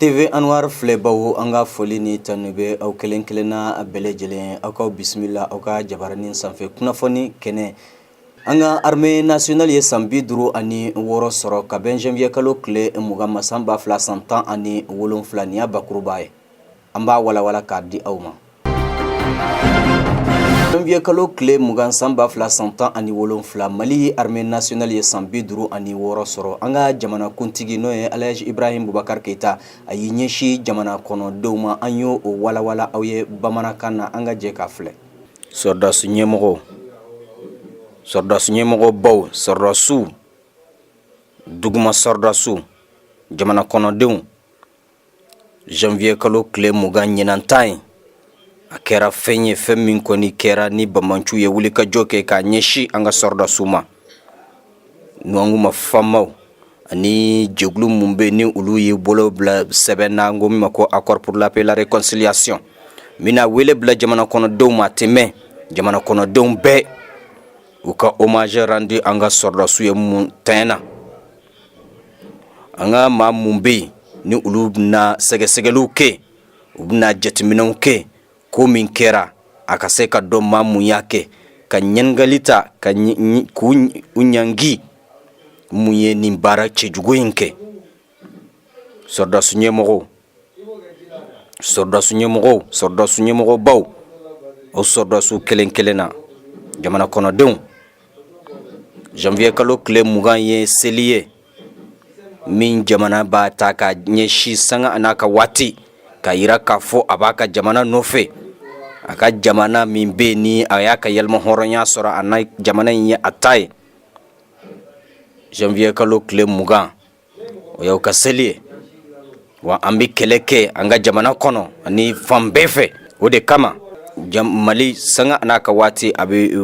TV Anwar Flebawo anga folini tanube au kelenkelena belejelen akaw bismillah aka jabaranin sanfe kunafoni kene anga armée nationale ye sambi duru ani woro soro ka janvier kalo kle mugama samba fla 100 ans ani wolon flania bakurubaye amba wala ka di awma janvier kalo kle mugan samba fla 100 ans ani wolon fla mali armée nationale ye sambi duru ani woro soro anga jamana kuntigi no ye Alhaji Ibrahim Boubacar Keita ayi nyeshi jamana kono dewma anyo wala awye bamana kana anga je ka fle sordas nyemoko baw sordasu duguma sordasu jamana kono dew janvier kalo kle mugan nyenantai akera fenye femmin koni kera ni bamanchu ye wuli ka joke ka nyeshi anga sordasu ma nuangu mafamaw ani joglu mumbe ni ulu ye bolo bla sebena ngomi mako accord pour la paix et la réconciliation mina wele bla jamana kono dew ma teme jamana kono dew be uka hommage rendu anga sordasu ye muntena anga ma mumbe ni ulu na segesegelu ke ubna jetminon ke ko min kera akaseka do mamu yake ka nyengalita ka ku unyangi muye ni bara chejugo yinke sordasu nyemoko baw o sordasu kelenkelena jamana kono dew janvier kalo kle mugan ye seliye min jamana ba ta ka nyeshi sanga anaka wati ka ira ka fo abaka jamana nofe aka jamana min be ni ayaka yelmo horonya sora anay jamana ye atay janvier kalo kle mugan o yaw ka seliye wa ambi keleke anga jamana kono ani fambefe ode kama mali sanga anaka wati abi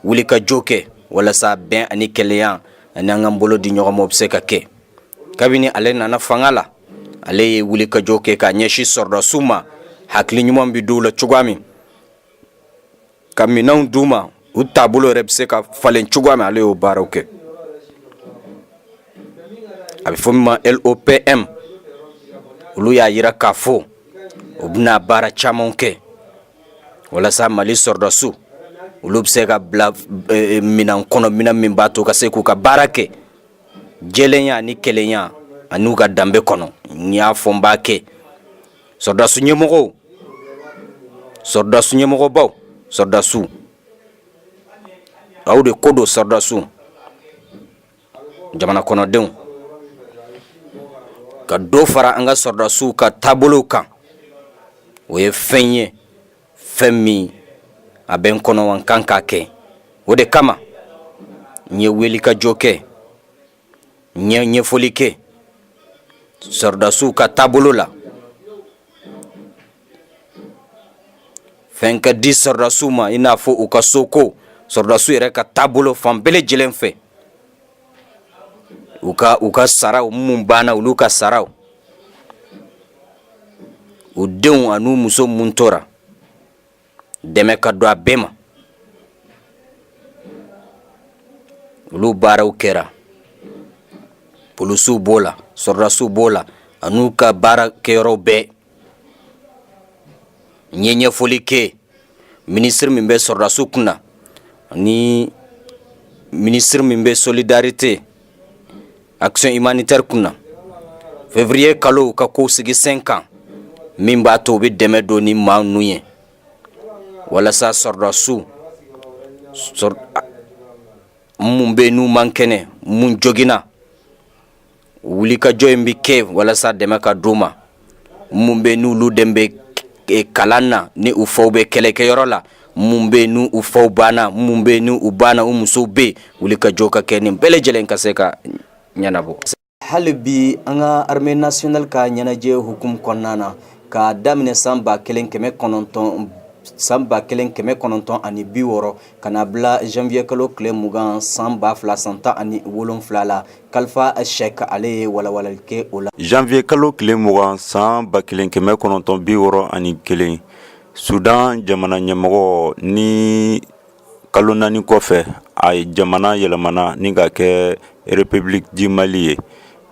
wulika joke wala sa ben ani keleyan ananga mbolo di nyoga mobseka ke kabini ale nana fangala ale wulika joke ka nyeshi sorda suma hakli nyumam bi dula chugami kamina nduma utabulo repseka falen chugami ale o baroke abi fomma LOPM ulu ya yira kafo obna bara chamonke wala sa mali sorda su ulubseka bla minan kono minan min bato ka seku ka barake jelenya ni kelenya anuga dambe kono nya fombake sordasu nyemoko baw sordasu awde kodo sordasu jamana kono dew ka do fara anga sordasu ka tabolo kan oye fenye femi aben kono wankanka ke ode kama nye weli ka joke nye folike sordasu ka tabolo la fenka di sordasu ma ina fo uka soko sordasu ere ka tabolo fambele jelenfe uka sarau mumbana uluka sarau udeun anu muso muntora deme ka do abema ulu bara ukera pulusu bola sordasu bola anuka bara kero be nyenye folike ministre mimbe sordasu kuna ni ministre mimbe solidarité action humanitaire kuna février kalo ka ko sigi 5 ans mimba to be deme do ni manuye wala sa sordasu mumbe nu mankene mun jogina wulika joyembi ke wala sa demaka duma mumbe nu lu dembe kalana ni ufawbe keleke yorola mumbe nu ufawbana mumbe nu ubana umusobe wulika joka keni bele jelen kaseka nyanabo halbi anga armée nationale ka nyanaje hukum konana ka damne samba kelenkeme kononton ani biworo kana bla janvier kalo kle mugan samba fla 100 ans ani wolon flala kalfa shek ale wala ke ola janvier kalo kle mugan samba kelenkeme kononton biworo ani kelen Sudan jamana nyemoko ni kalo nani kofe ay jamana yelamana ni ga ke République du Mali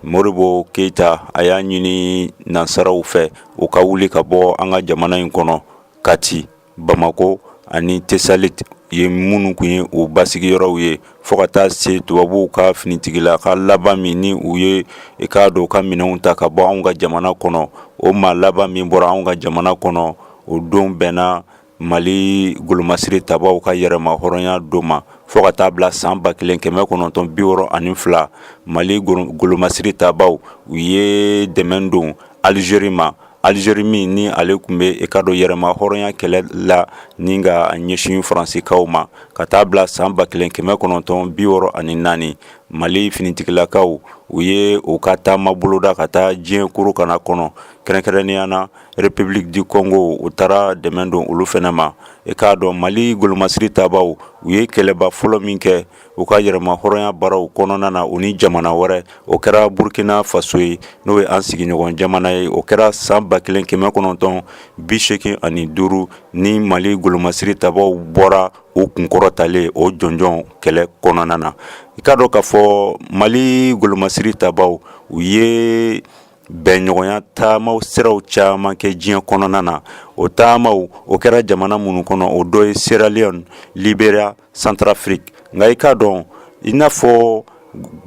Moribo Keita a y'a ɲini nansaraw fɛ u ka wuli ka bɔ an ka jamana in kɔnɔ Kati, Bamako ani Tesalit ye minnu kun ye u basigiyɔrɔw ye fo ka taa se tubabuw ka finitigila ka laban min ni u ye k'a dɔn ka minɛnw ta ka bɔ anw ka jamana kɔnɔ. O maa laban min bɔra anw ka jamana kɔnɔ o don bɛnna Mali golomasiri tabaw ka yɛrɛma hɔrɔnya don ma fo ka taa bila san 1962 Mali golomasiri tabaw u ye dɛmɛ don Algérie ma. Algérie min ni ale tun bɛ ka dɔ yɛrɛma hɔrɔnya kɛlɛ la ni ka ɲɛsin Faransikaw ma ka taa bila san 1964 Mali finitigilakaw u ye u ka taama boloda ka taa diɲɛ kuru kana kɔnɔ kɛrɛnkɛrɛnnenya na République du Congo u taara dɛmɛ don olu fɛnɛ ma. K'a dɔn Mali golomasiri tabaw u ye kɛlɛba fɔlɔ min kɛ u ka yɛrɛma hɔrɔnya baaraw kɔnɔna na u ni jamana wɛrɛ o kɛra Burkina Faso ye n'o ye an sigiɲɔgɔn jamana ye. O kɛra san 1985 ni Mali golomasiri tabaw bɔra o kunkɔrɔtalen o jɔnjɔn kɛlɛ kɔnɔna na. I k'a dɔn k'a fɔ Mali golomasiri tabaw u ye bɛnɲɔgɔnya taamaw siraw caman kɛ diɲɛ kɔnɔna na. O taamaw o kɛra jamana minnu kɔnɔ o dɔ ye Sierra Leone, Liberia, Centrafrique. Nka i k'a dɔn i n'a fɔ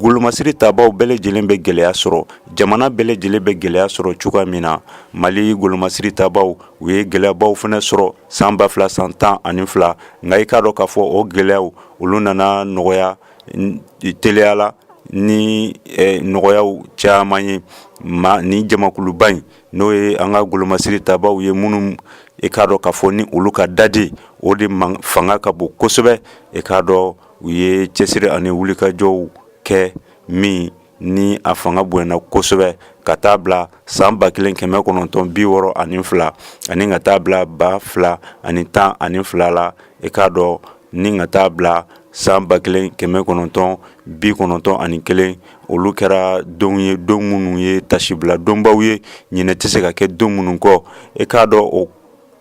golomasiri tabaw bɛɛ lajɛlen bɛ gɛlɛya sɔrɔ, jamana bɛɛ lajɛlen bɛ gɛlɛya sɔrɔ cogoya min na Mali golomasiri tabaw u ye gɛlɛyabaw fana sɔrɔ san 2012. Nka i k'a dɔn k'a fɔ o gɛlɛyaw olu nana nɔgɔya teliyala ni nɔgɔyaw caman ye ni jamakuluba in n'o ye an ka golomasiri tabaw ye minnu i k'a dɔn k'a fɔ ni olu ka dadi o de fanga ka bon kosɛbɛ. I k'a dɔn u ye cɛsiri ani wulikajɔw kɛ min ni a fanga bonyana kosɛbɛ ka taa bila san 1962 ani ka taa bila 2012 la. I k'a dɔn ni ka taa bila san 1991 olu kɛra don ye don minnu ye tasibila donbaw ye ɲinɛ tɛ se ka kɛ don minnu kɔ. I k'a dɔn o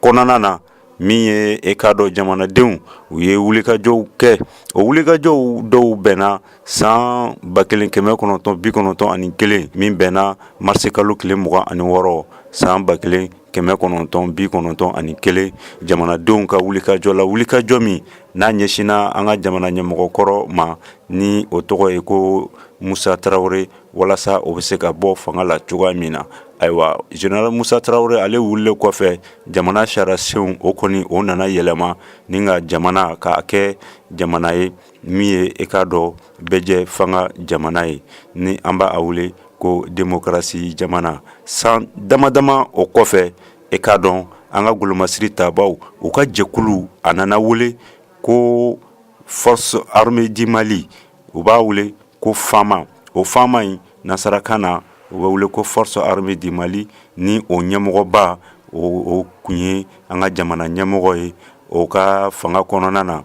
kɔnɔna na min ye i k'a dɔn jamanadenw u ye wulikajɔw kɛ. O wulikajɔw dɔw bɛnna san 1991 min bɛnna marisi kalo tile 26 san 1991 jamanadenw ka wulikajɔ la. Wulikajɔ min n'a ɲɛsinna an ka jamana ɲɛmɔgɔkɔrɔ ma ni o tɔgɔ ye ko Musa Tarawele walasa o bɛ se ka bɔ fanga la cogoya min na. Ayiwa Général Musa Tarawele ale wulilen kɔfɛ jamana sariyasenw o kɔni o nana yɛlɛma ni ka jamana k'a kɛ jamana ye min ye i k'a dɔn bɛɛ fanga jamana ye ni an b'a wele ko démocratie jamana. San damadama o kɔfɛ i k'a dɔn an ka golomasiri tabaw u ka jɛkulu a nana wele ko Force Armée du Mali u b'a wele ko FAMA. O FAMA in nasarakan na u bɛ wele ko Force Armée du Mali ni o ɲɛmɔgɔba o kun ye an ka jamana ɲɛmɔgɔ ye. O ka fanga kɔnɔna na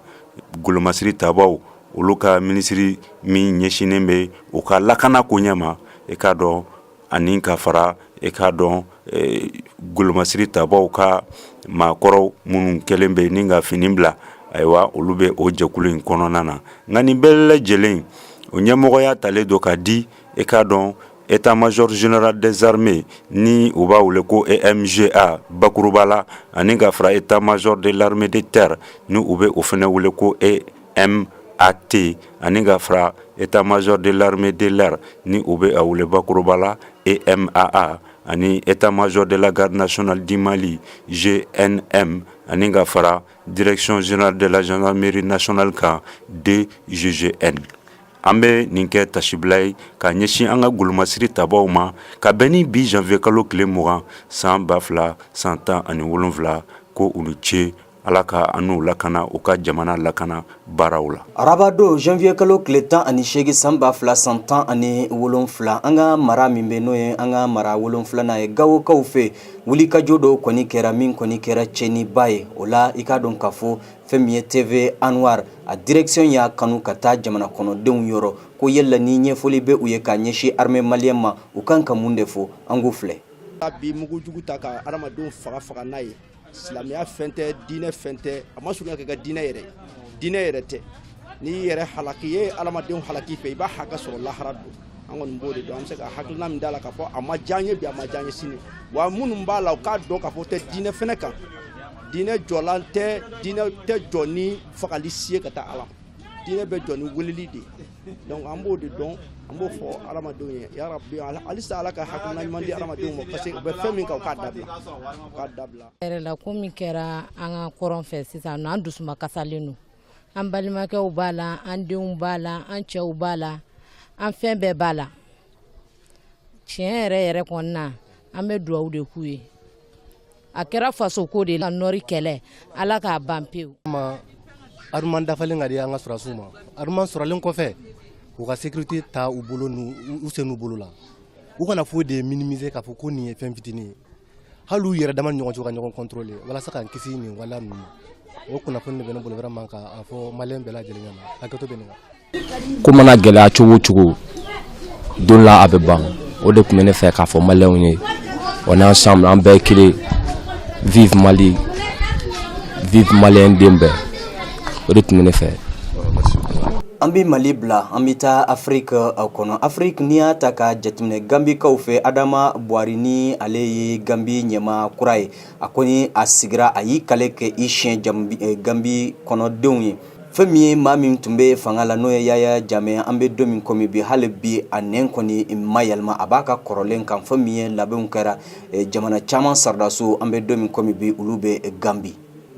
golomasiri tabaw olu ka minisiri min ɲɛsinen bɛ u ka lakana ko ɲɛma. I k'a dɔn ani ka fara i k'a dɔn golomasiri tabaw ka maakɔrɔw minnu kɛlen bɛ ni ka fini bila. Ayiwa olu bɛ o jɛkulu in kɔnɔna na. Nka nin bɛɛ lajɛlen o ɲɛmɔgɔya talen don ka di i k'a dɔn État-major général des armées ni u b'a wele ko EMGA bakuruba la ani ka fara État-major de l'armée de terre ni u bɛ o fana wele ko EMAT ani ka fara État-major de l'armée de l'air ni u bɛ a wele bakuruba la EMAA ani État-major de la garde nationale du Mali GNM ani ka fara direction générale de la gendarmerie nationale kan DGGN. An bɛ nin kɛ tasibila ye ka ɲɛsin an ka golomasiri tabaw ma ka bɛn ni bi janvier kalo tile 20 san 2017 ko u ni ce. Ala ka anu lakana u ka jamana lakana baaraw la. Arabado janvier kalo tile 18 san 2017 an ka mara min bɛ n'o ye an ka mara 7nan ye Gawokaw fɛ wulikajɔ dɔw kɔni kɛra min kɔni kɛra cɛniba ye. O la i ka dɔn k'a fɔ fɛn min ye TV Anwar a direction y'a kanu ka taa jamana kɔnɔdenw yɔrɔ ko yalla ni ɲɛfɔli bɛ u ye ka ɲɛsin armée malienne ma u kan ka mun de fɔ an k'u filɛ. Bi mugujugu ta ka adamadenw faga n'a ye. Silamɛya fɛn tɛ diinɛ fɛn tɛ a ma surunya kɛ ka diinɛ yɛrɛ tɛ n'i yɛrɛ halaki ye adamadenw halaki fɛ i b'a haka sɔrɔ lahara don an kɔni b'o de dɔn an bɛ se ka hakilina min d'a la k'a fɔ a ma diya n ye bi a ma diya n ye sini wa minnu b'a la u k'a dɔn k'a fɔ tɛ diinɛ fɛnɛ kan diinɛ jɔlan tɛ diinɛ tɛ jɔ ni fagali si ye ka taa ala diinɛ bɛ jɔ ni weleli de donc an b'o de dɔn an b'o fɔ adamadenw ye ya rabbi halisa ala ka hakilina ɲuman di adamadenw ma parce que u bɛ fɛn min kan u k'a dabila yɛrɛ la ko min kɛra an ka kɔrɔn fɛ sisan nɔ an dusuma kasalen don an balimakɛw b'a la an denw b'a la an cɛw b'a la an fɛn bɛɛ b'a la tiɲɛ yɛrɛ kɔni na an bɛ dugawu de k'u ye a kɛra faso ko de la nɔri kɛlɛ ala k'a ban pewu aruman dafalen ka di an ka sɔrɔsiw ma aruman sɔrɔlen kɔfɛ u ka sécurité ta u bolo u sen n'u bolo la u kana foyi de minimiser k'a fɔ ko nin ye fɛn fitinin ye hali u yɛrɛ dama ni ɲɔgɔn cɛ ka ɲɔgɔn contrôler walasa k'an kisi nin waleya ninnu o kunnafoni de bɛ ne bolo vraiment k'a fɔ maliyɛn bɛɛ lajɛlen ɲɛna hakɛto bɛ nin kan. ko mana gɛlɛya cogo o cogo don la a bɛ ban o de tun bɛ ne fɛ k'a fɔ maliyɛnw ye on est ensemble an bɛɛ ye kelen vive Mali vive maliyɛn den bɛɛ o de tun bɛ ne fɛ. an bɛ Mali bila an bɛ taa Afrique kɔnɔ Afrique n'i y'a ta ka jateminɛ Gambikaw fɛ Adama Buwari ni ale ye Gambi ɲɛmaa kura ye a kɔni a sigira a y'i kale kɛ i siɲɛ Gambi kɔnɔdenw ye fɛn min ye maa min tun bɛ fanga la n'o ye Yaya Jammeh an bɛ don min komi bi hali bi a nɛn kɔni ma yɛlɛma a b'a ka kɔrɔlen kan fɛn min ye labɛnw kɛra jamana caman sardaso an bɛ don min komi bi olu bɛ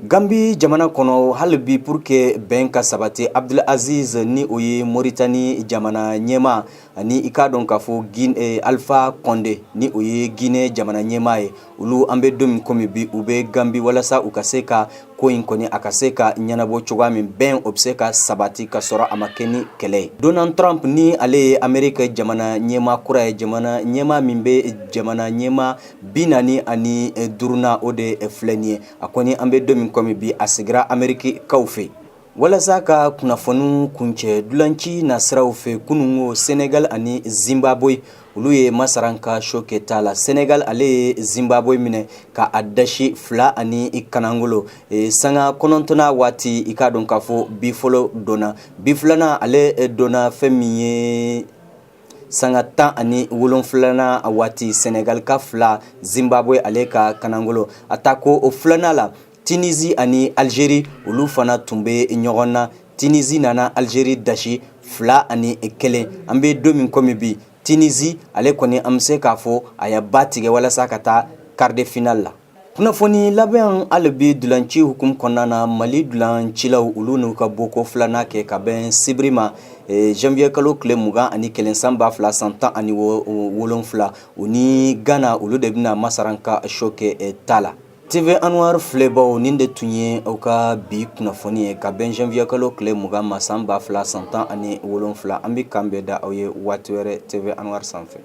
Gambi jamana kɔnɔ hali bi pour que bɛn ka sabati Abdul Aziz ni o ye Mauritanie jamana ɲɛmaa ani i k'a dɔn k'a fɔ Alpha Condé ni o ye Guinée jamana ɲɛmaa ye olu an bɛ don min komi bi u bɛ Gambi walasa u ka se ka ko in kɔni a ka se ka ɲɛnabɔ cogoya min bɛn o bɛ se ka sabati ka sɔrɔ a ma kɛ ni kɛlɛ ye. Donald Trump ni ale ye Amérique jamana ɲɛmaa kura ye jamana ɲɛmaa min bɛ jamana ɲɛmaa 45 o de filɛ nin ye a kɔni an bɛ don min komi bi a sigira Amérique kaw fɛ walasa ka kunnafoni kuncɛ dulanci nasiraw fɛ kunungo Senegal ani Zimbabwe olu ye masaranka choqué ta la Senegal ale ye Zimbabwe minɛ ka a dasi 2 ani kanangolo sanga 9 waati i ka dɔn k'a fɔ bi fɔlɔ donna bi filanan ale donna fɛn min ye sanga 17 waati Senegal ka 2 Zimbabwe ale ka kanangolo a ta ko o filanan la Tunisie ani Algérie olu fana tun bɛ ɲɔgɔn na Tunisie nana Algérie dasi 2 ani 1 an bɛ don min komi bi Tunisie ale kɔni an bɛ se k'a fɔ a ya ba tigɛ walasa ka taa quart de finale la. Kunnafoni labɛn hali bi dulanci hukumu kɔnɔna na Mali dulancilaw olu n'u ka boko 2nan kɛ ka bɛn sibiri ma janvier kalo tile 21 san 2017 u ni Ghana olu de bɛna masaranka choqué ta la. TV Anwar filɛbaw nin de tun ye aw ka bi kunnafoni ye ka bɛn janvier kalo tile 20 ma san 2017 an bɛ kan bɛɛ da aw ye waati wɛrɛ TV Anwar sanfɛ.